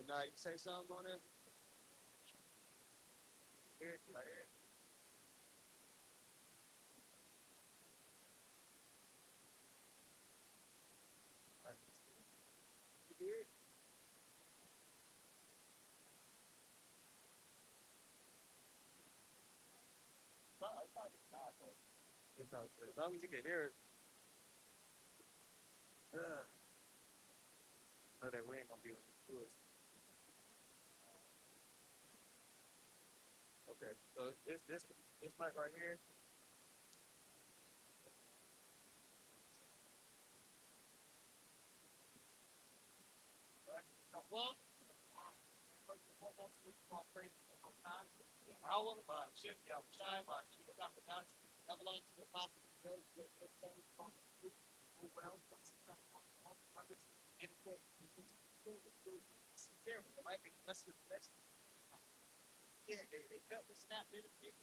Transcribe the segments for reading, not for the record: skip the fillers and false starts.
Now you say something on it? Here, right here. Right. You did? No, it's not. It's not. It's not. As long as you can hear it. No, that we ain't gonna be able to do it. Okay. So this mic right here. Right? Now, well, first and foremost, we want praise for the time. Our ship, our time, our keep it up and down. Have a lot to the possible. Well, there might be less than less. Yeah, they felt the snap benefits.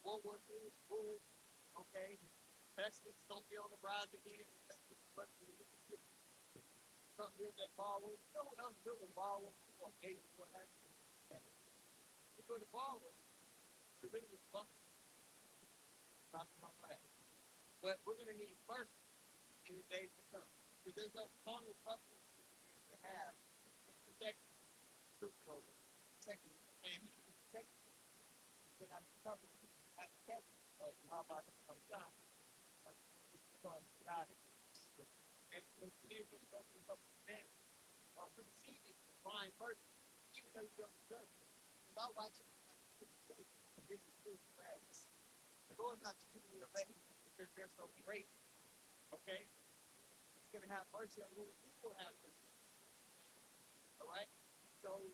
World War II is cool. Okay. Texas don't be on the rise again. But something that ball was. No one else building ball was. Okay, what happened? Because the ball was. The ring was bumping. Not my flag. But we're going to need first in the days to come. Because there's no longer public to have protect troop code. Protect and protect that I'm covered. I protect how about some time. Because God and continue to something from them. Or proceeding to blind person. Even though you don't judge. Without watching this is true practice. The Lord not to give you a lady because they're so great. Okay? He's going to have mercy on who he will have mercy. All right? So,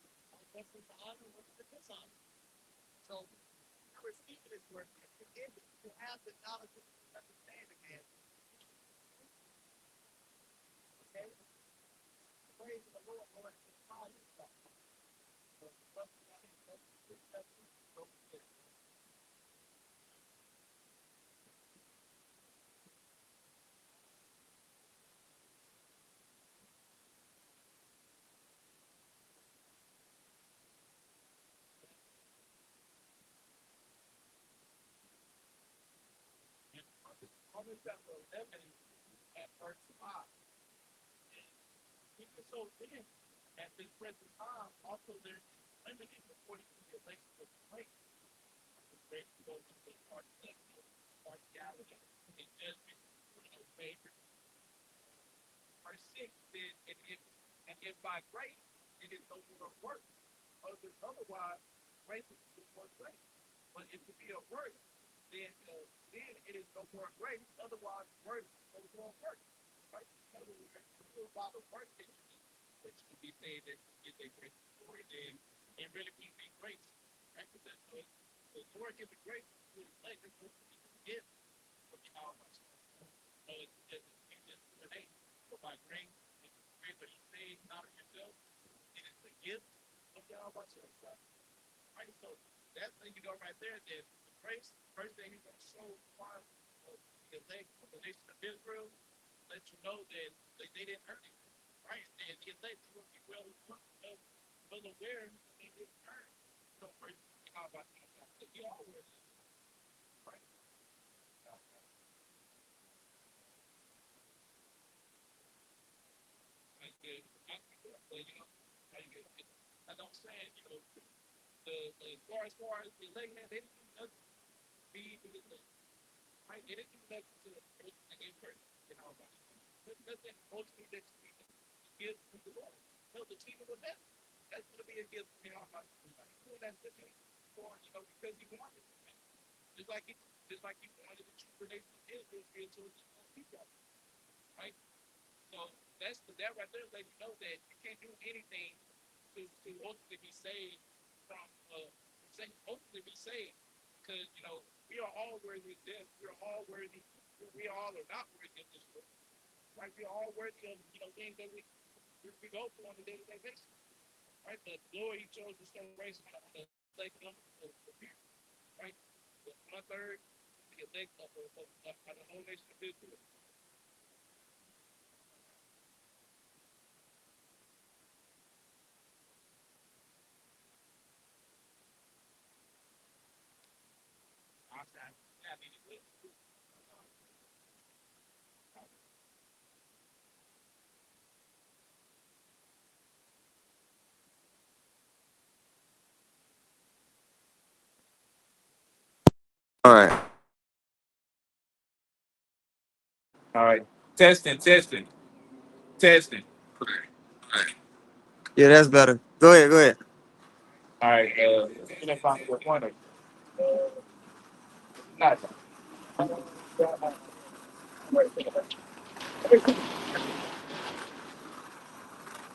what's the honor? What's the dishonor? So, receiving this word, to have the knowledge of understanding again. Okay? Praise the Lord, Lord, and call yourself. So, what's the honor? So, all this that will evidence at verse 5. Even so, then, at this present time, also there's limited according to the election of the place. There's goes to the partiality and judgment of favor. Verse 6 says, and if by grace it is no more of work, otherwise grace is no more grace. But if it be a work, then it is no more grace, otherwise work is no more work. Right? In other words, it's still about the work that you do, which could be saying that is a grace story, then it really means a grace. Right? Because the Lord gives a grace to his legs, it's supposed to be a gift from the Almighty. So it's just the name. So by grace, it's grace that you saved, not of yourself, it is the gift of the Almighty. Right? So that's when you go right there, then the grace, first thing he's going to show why the elect of the nation of Israel, let you know that they didn't earn it. Right? And the elect will be well aware that they didn't earn it. So first, how about that? You always, right? Like, you know, like, I don't say, you know, as far as the elect, they didn't do nothing to be the elect. Right? They didn't do nothing to the person that gave birth. You know, nothing mostly that you give to the Lord. No, the kingdom of heaven. That's going to be a gift from the Almighty. That's the thing for, you know, because he wanted it. Just like he, just like he wanted the true nation of Israel to his own people. Right? So that right there lets you know that you can't do anything to ultimately be saved from ultimately be saved. Because, you know, we are all worthy of death. We are all worthy. We all are not worthy of this world. Right? We are all worthy of, you know, things that we go through on a day-to-day basis. Right? The glory he chose to show grace on the elect of people. Right? The one third, the elect of the whole nation of Israel. All right. All right. Testing, testing, testing. Yeah, that's better. Go ahead. Go ahead. All right. Let's find what one of not.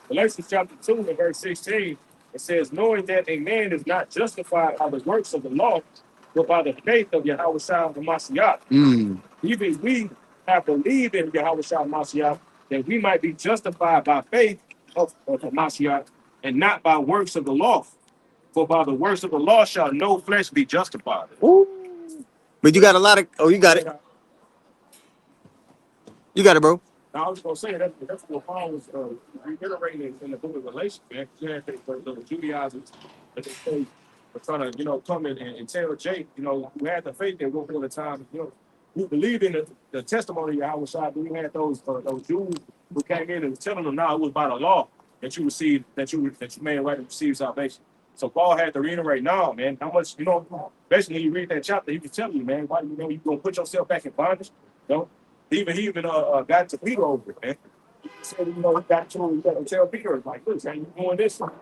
Galatians chapter 2 and verse 16, it says, knowing that a man is not justified by the works of the law, but by the faith of Yahweh Shah Mashiach. Mm. Even we have believed in Yahweh Shah Mashiach, that we might be justified by faith of the Mashiach, and not by works of the law. For by the works of the law shall no flesh be justified. Woo. But you got a lot of. Oh, you got it. You got it, bro. Now, I was going to say that's what Paul was reiterating in the book of Galatians, man. You had the Judaizers that they say were trying to, come in and tell Jake, who had the faith at one point in time, who believed in the testimony of Yahweh Shai, but you had those Jews who came in and was telling them, no, it was by the law that you received, that you made right to receive salvation. So Paul had to reiterate, no, man, how much, basically you read that chapter, he was telling you, man, why you gonna put yourself back in bondage? You know? He even got to Peter over it, man. He said, he got to tell Peter, like, look, man, you doing this. For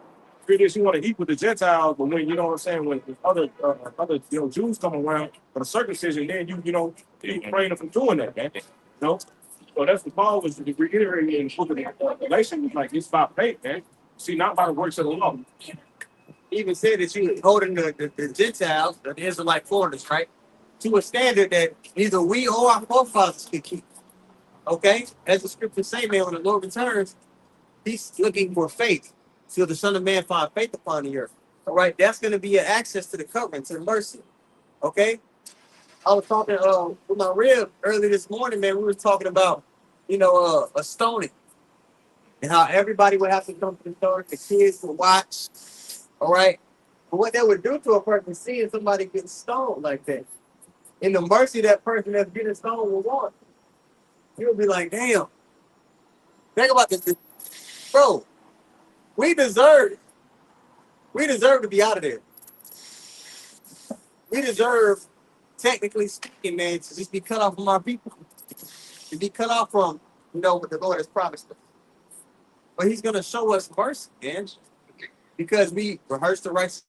this, you want to eat with the Gentiles, but when you know what I'm saying, when other Jews come around for the circumcision, then you praying them from doing that, man. So that's what Paul was reiterating in the book of Galatians, like it's by faith, man. See, not by the works of the law. He even said that you was holding the Gentiles, the Israelite foreigners, right, to a standard that neither we or our forefathers could keep. Okay? As the scriptures say, man, when the Lord returns, he's looking for faith. So the Son of Man find faith upon the earth. All right, that's going to be an access to the covenant, to the mercy. Okay? I was talking with my rib early this morning, man. We were talking about, a stoning and how everybody would have to come to the stone. The kids would watch. All right. But what that would do to a person seeing somebody get stoned like that, and the mercy that person that's getting stoned will want, you'll be like, damn, think about this. Bro, we deserve it. We deserve to be out of there. We deserve, technically speaking, man, to just be cut off from our people. To be cut off from, what the Lord has promised us. But he's going to show us mercy, man, because we rehearsed the right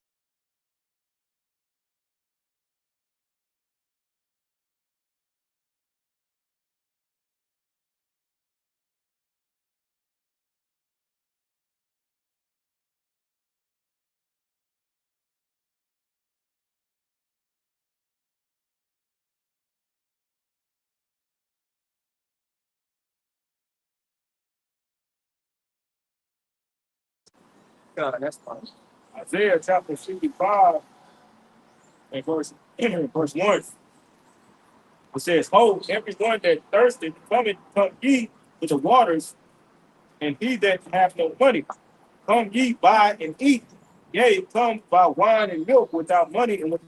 God. That's fine. Isaiah chapter 65 and verse 1. It says, "Ho, everyone that thirsteth, come ye to the waters, and he that hath no money, come ye buy and eat. Yea, come buy wine and milk without money and without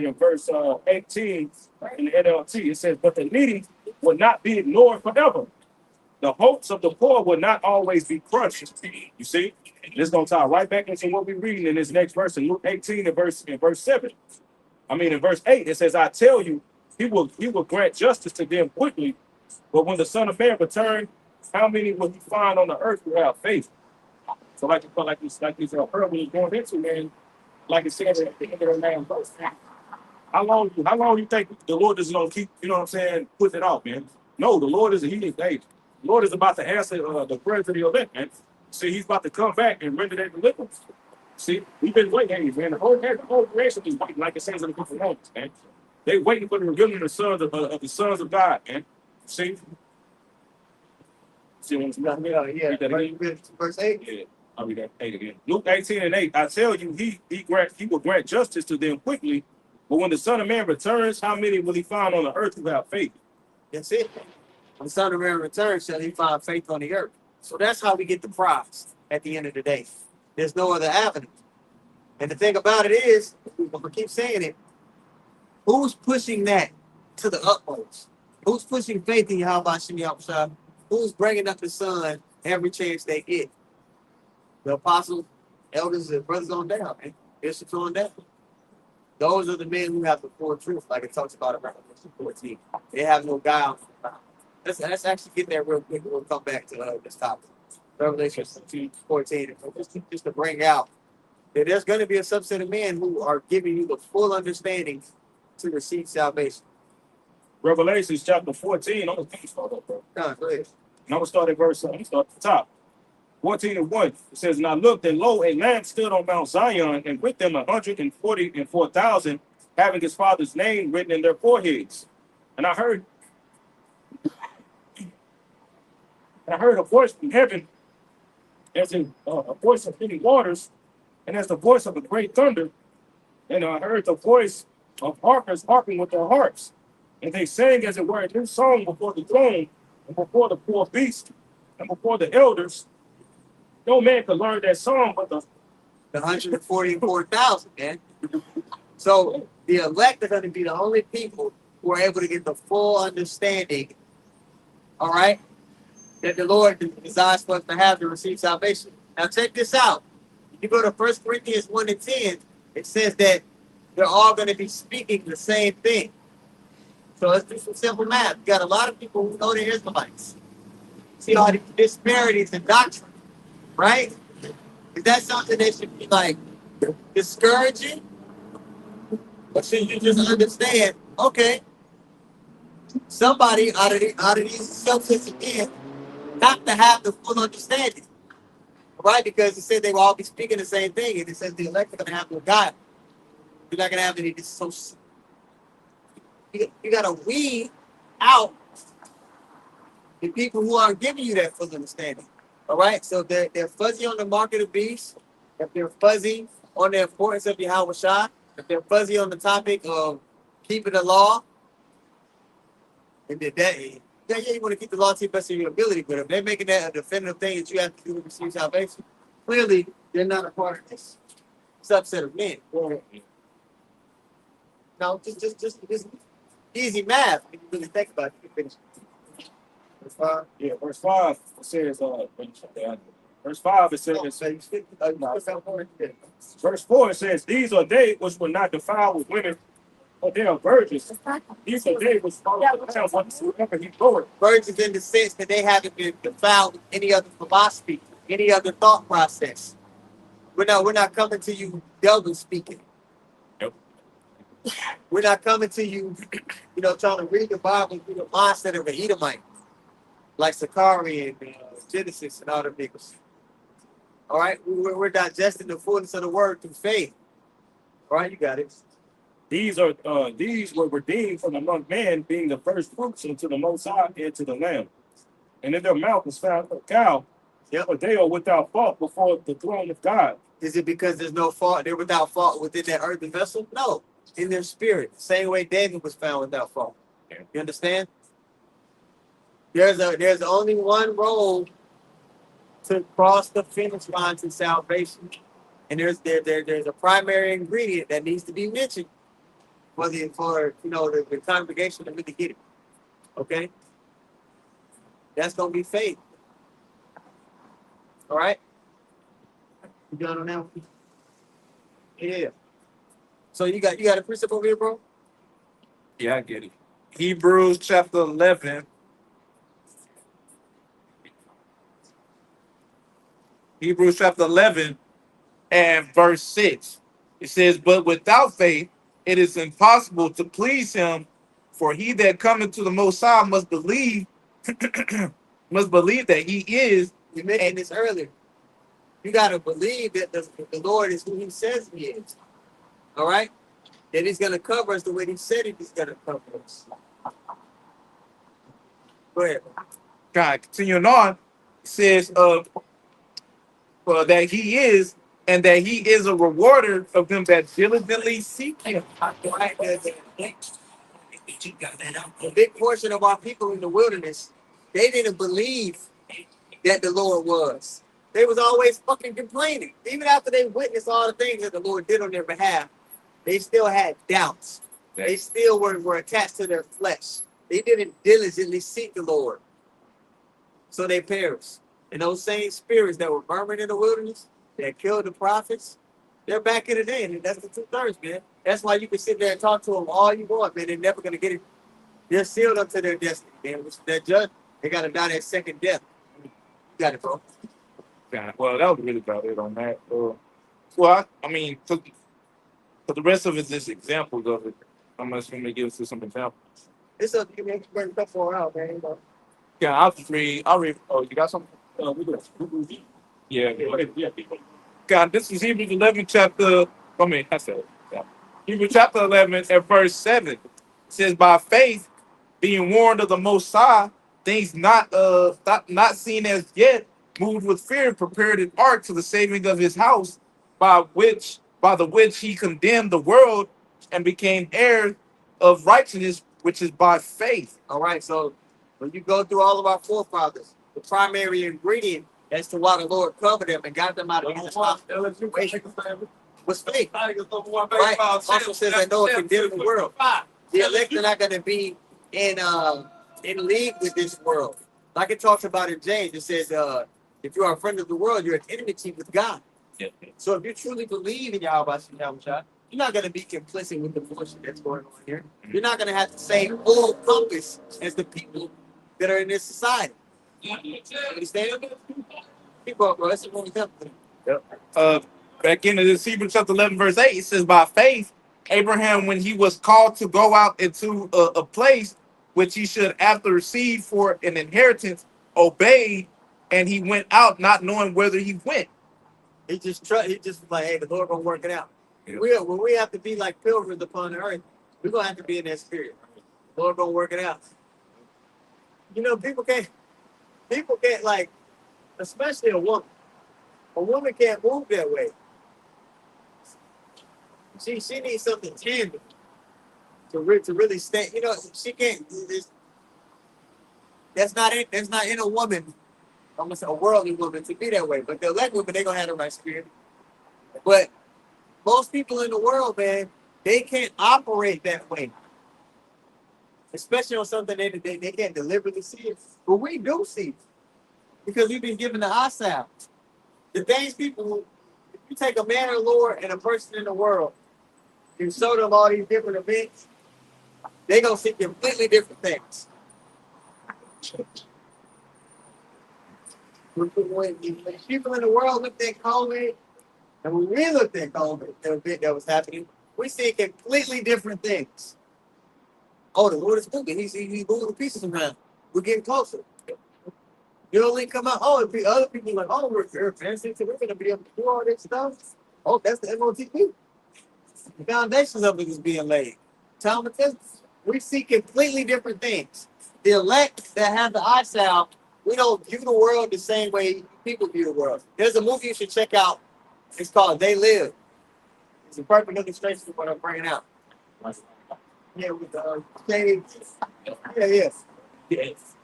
in verse 18 in the NLT. It says, "But the needy will not be ignored forever. The hopes of the poor will not always be crushed." You see, this is gonna tie right back into what we're reading in this next verse in Luke 18 and verse 7. In verse 8, it says, "I tell you, he will grant justice to them quickly. But when the Son of Man returns, how many will he find on the earth who have faith?" So like this parable is going into, man, like it says at the end of the last verse. How long you think the Lord is gonna keep, you know what I'm saying, putting it off, man? No, the Lord is the Lord is about to answer the prayers of the elect, man. See, he's about to come back and render their deliverance. See, we've been waiting, man. The whole creation is waiting, like it says in the book of Romans, man. They waiting for the revealing of the sons of God, man. See, what I'm saying? Yeah. Verse 8. Yeah. I'll read that 8 again. Luke 18 and 8. "I tell you, he will grant justice to them quickly. But when the Son of Man returns, how many will he find on the earth who have faith?" That's it. When the Son of Man returns, shall he find faith on the earth. So that's how we get the prize at the end of the day. There's no other avenue. And the thing about it is, we keep saying it, who's pushing that to the utmost? Who's pushing faith in Yahweh Shem Yahushua? Who's bringing up the Son every chance they get? The apostles, elders, and brothers on down, man. Bishops on down. Those are the men who have the full truth, like it talks about in Revelation 14. They have no guile. Let's actually get there real quick. We'll come back to this topic. Revelation 14, just to bring out that there's going to be a subset of men who are giving you the full understanding to receive salvation. Revelation chapter 14. I'm going to start up, bro. Go ahead. And I'm going to start at verse, I'm going to start at the top. 14 and 1. It says, "And I looked, and lo, a Lamb stood on Mount Zion, and with them 144,000, having his Father's name written in their foreheads. And I heard a voice from heaven, as in a voice of many waters, and as the voice of a great thunder. And I heard the voice of harpers harping with their harps. And they sang, as it were, a new song before the throne, and before the poor beast, and before the elders. No man could learn that song but the 144,000, man. So the elect are going to be the only people who are able to get the full understanding, all right, that the Lord desires for us to have to receive salvation. Now check this out. If you go to 1 Corinthians 1 and 10, it says that they're all going to be speaking the same thing. So let's do some simple math. You got a lot of people who know the Israelites. See all these disparities in doctrine, right? Is that something that should be like discouraging? Or should you just understand, okay, somebody out of these subsets again not to have the full understanding, right? Because it said they will all be speaking the same thing, and it says the elect are going to have no God. You're not going to have any. So you got to weed out the people who aren't giving you that full understanding. All right, so they're fuzzy on the mark of the beast. If they're fuzzy on the importance of Yahweh Shah, if they're fuzzy on the topic of keeping the law, and you want to keep the law to the best of your ability, but if they're making that a definitive thing that you have to do to receive salvation, clearly they're not a part of this subset of men. No, just easy math. If you really think about it, you can finish. verse 5. Yeah, verse 5 says, verse 5 it says, verse 4 it says, "These are they which were not defiled with women, but they are virgins. These are they which follow the Lamb whatsoever he goeth." Virgins in the sense that they haven't been defiled with any other philosophy, any other thought process. We're not coming to you double speaking. Yep. We're not coming to you, trying to read the Bible through the mindset of an Edomite, like Sakari and Genesis and all the niggas. All right, we're digesting the fullness of the word through faith. All right, you got it. These were redeemed from among men, being the first fruits unto the Most High and to the Lamb. And in their mouth was found a cow. Yep. But they are without fault before the throne of God. Is it because there's no fault? They're without fault within that earthen vessel? No, in their spirit. Same way David was found without fault. Yeah. You understand? There's only one road to cross the finish line to salvation, and there's a primary ingredient that needs to be mentioned. for the congregation to really get it. Okay, that's gonna be faith. All right, you done on that one? Yeah. So you got a precept over here, bro? Yeah, I get it. Hebrews chapter 11. Hebrews chapter 11 and verse 6. It says, "But without faith, it is impossible to please him, for he that cometh to the Most High must believe, must believe that he is." We mentioned this earlier. You gotta believe that the Lord is who He says He is. All right, that He's gonna cover us the way He said He's gonna cover us. Go ahead. God, continuing on, it says, that he is, and that he is a rewarder of them that diligently seek him. Right? A big portion of our people in the wilderness, they didn't believe that the Lord was. They was always fucking complaining. Even after they witnessed all the things that the Lord did on their behalf, they still had doubts. They still were attached to their flesh. They didn't diligently seek the Lord. So they perished. And those same spirits that were murmuring in the wilderness, that killed the prophets, they're back in the day. And that's the 2/3, man. That's why you can sit there and talk to them all you want, man. They're never going to get it. They're sealed up to their destiny, man. Which that judge, they got to die that second death. You got it, bro. God, well, that was really about it on that. Well, I mean, for the rest of it, just examples of it. I'm just going to give us some examples. It's up to you, man. Bring a couple around, man. Yeah, I'll just read. I'll read. Oh, you got something? Yeah. Yeah. God, this is Hebrews 11 chapter. I mean, I said, yeah. Hebrews chapter 11 and verse 7. It says, "By faith, being warned of the Most High, things not seen as yet, moved with fear, prepared an ark to the saving of his house, by the which he condemned the world and became heir of righteousness, which is by faith." All right, so when you go through all of our forefathers, the primary ingredient as to why the Lord covered them and got them out of his situation was faith. Right? Also says that Noah condemned the world. The elect are not going to be in league with this world. Like it talks about in James, it says, if you are a friend of the world, you're at enmity with God. Yeah. So if you truly believe in Yahweh, you're not going to be complicit with the bullshit that's going on here. You're not going to have the same full compass as the people that are in this society. You understand? Keep up, bro. That's the only company. Back into this Hebrews chapter 11, verse 8, it says, "By faith, Abraham, when he was called to go out into a place which he should after receive for an inheritance, obeyed, and he went out not knowing whither he went." He just was like, hey, the Lord gonna work it out. Yeah. When we have to be like pilgrims upon the earth, we're gonna have to be in that spirit. The Lord gonna work it out. People can't like, especially a woman. A woman can't move that way. She needs something tangible to really stay. She can't. That's not in a woman. I'm gonna say a worldly woman to be that way. But the elect woman, they gonna have the right spirit. But most people in the world, man, they can't operate that way. Especially on something they can't deliberately see it. But we do see it. Because we've been given the eye sound. The things people, if you take a man of the Lord and a person in the world, you show them all these different events, they're going to see completely different things. When people in the world looked at COVID, and when we looked at COVID, the event that was happening, we see completely different things. Oh, the Lord is moving. He's moving the pieces around. We're getting closer. You only come out. Oh, other people like, oh, we're advancing, so we're going to be able to do all this stuff. Oh, that's the MOTP. The foundations of it is being laid. Thomas, we see completely different things. The elect that have the eye salve, we don't view the world the same way people view the world. There's a movie you should check out. It's called They Live. It's a perfect illustration of what I'm bringing out. Yeah, with the shades. Yeah. Yes.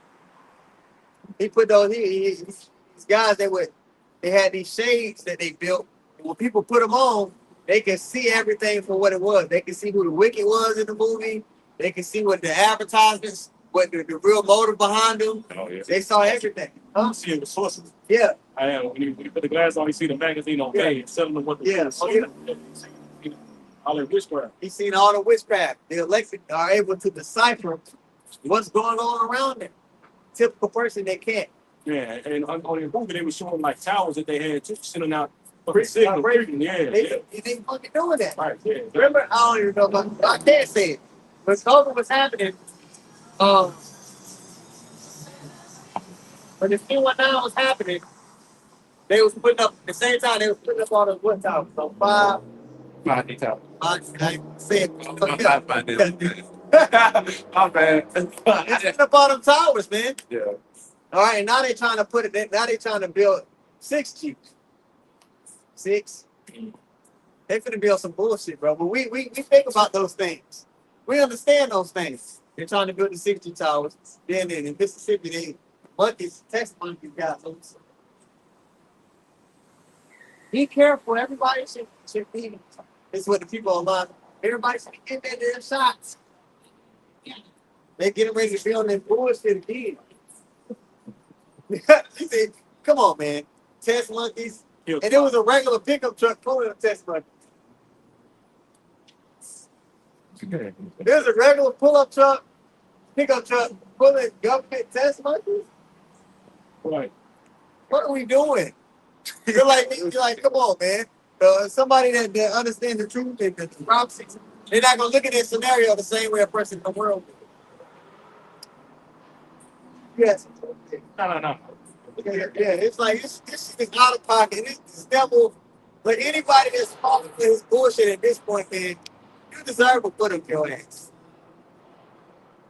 He put those. These guys they had these shades that they built. And when people put them on, they can see everything for what it was. They can see who the wicked was in the movie. They can see what the advertisements, what the real motive behind them. Oh yeah. They saw everything. Huh? You see the sources. Yeah. I am. When you put the glass on, you see the magazine on page, telling them what the all that witchcraft. He's seen all the witchcraft. The elected are able to decipher what's going on around them. Typical person, they can't. Yeah, and on the movie they were showing like towers that they had too, sending out They fucking doing that. Right, yeah. Remember, I don't even know about, I can't say it. When COVID was happening, when the C19 was happening, they was putting up, at the same time, they was putting up all the wood towers. So five. I said, My bad. it's putting up all them towers, man. Yeah. All right, and now they trying to put it, now they trying to build 6G. 6. They finna build some bullshit, bro. But we think about those things. We understand those things. They're trying to build the 60 towers. Then in Mississippi, they monkeys, test monkeys got loose. Be careful. Everybody should be. This is what the people online. Everybody should be getting their shots. They getting ready to build that bullshit again. You see, come on, man. Test monkeys. And it was a regular pickup truck pulling a test monkey. There's a regular pull-up truck, pickup truck, pulling government test monkeys. Right. What are we doing? You're like, come on, man. Somebody that understands the truth and the prophecies, they're not gonna look at this scenario the same way a person in the world would. Yes. No. Yeah, it's like this shit is out of pocket. This devil, like anybody that's falling for his bullshit at this point, man, you deserve a foot of your ass.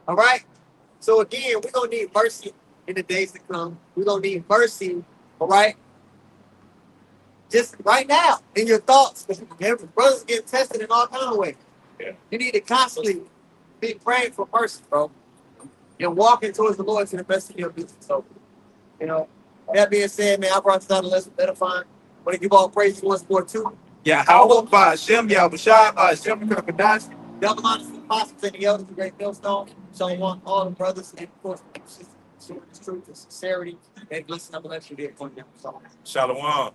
All right? So again, we're gonna need mercy in the days to come. We're gonna need mercy, all right? Just right now, in your thoughts. Brothers get tested in all kinds of ways. Yeah. You need to constantly be praying for mercy, bro. And walking towards the Lord to the best of your ability. So, you know, that being said, man, I brought this out a lesson edifying. Want to give all praise once more too. Yeah, how by Hashem, Yahushua, Hashem, Kirkadash. Double honors to the apostles and the elders, the great millstone. Shalom, all the brothers, and of course, the truth and sincerity. And blessing, I bless you there. Shalom.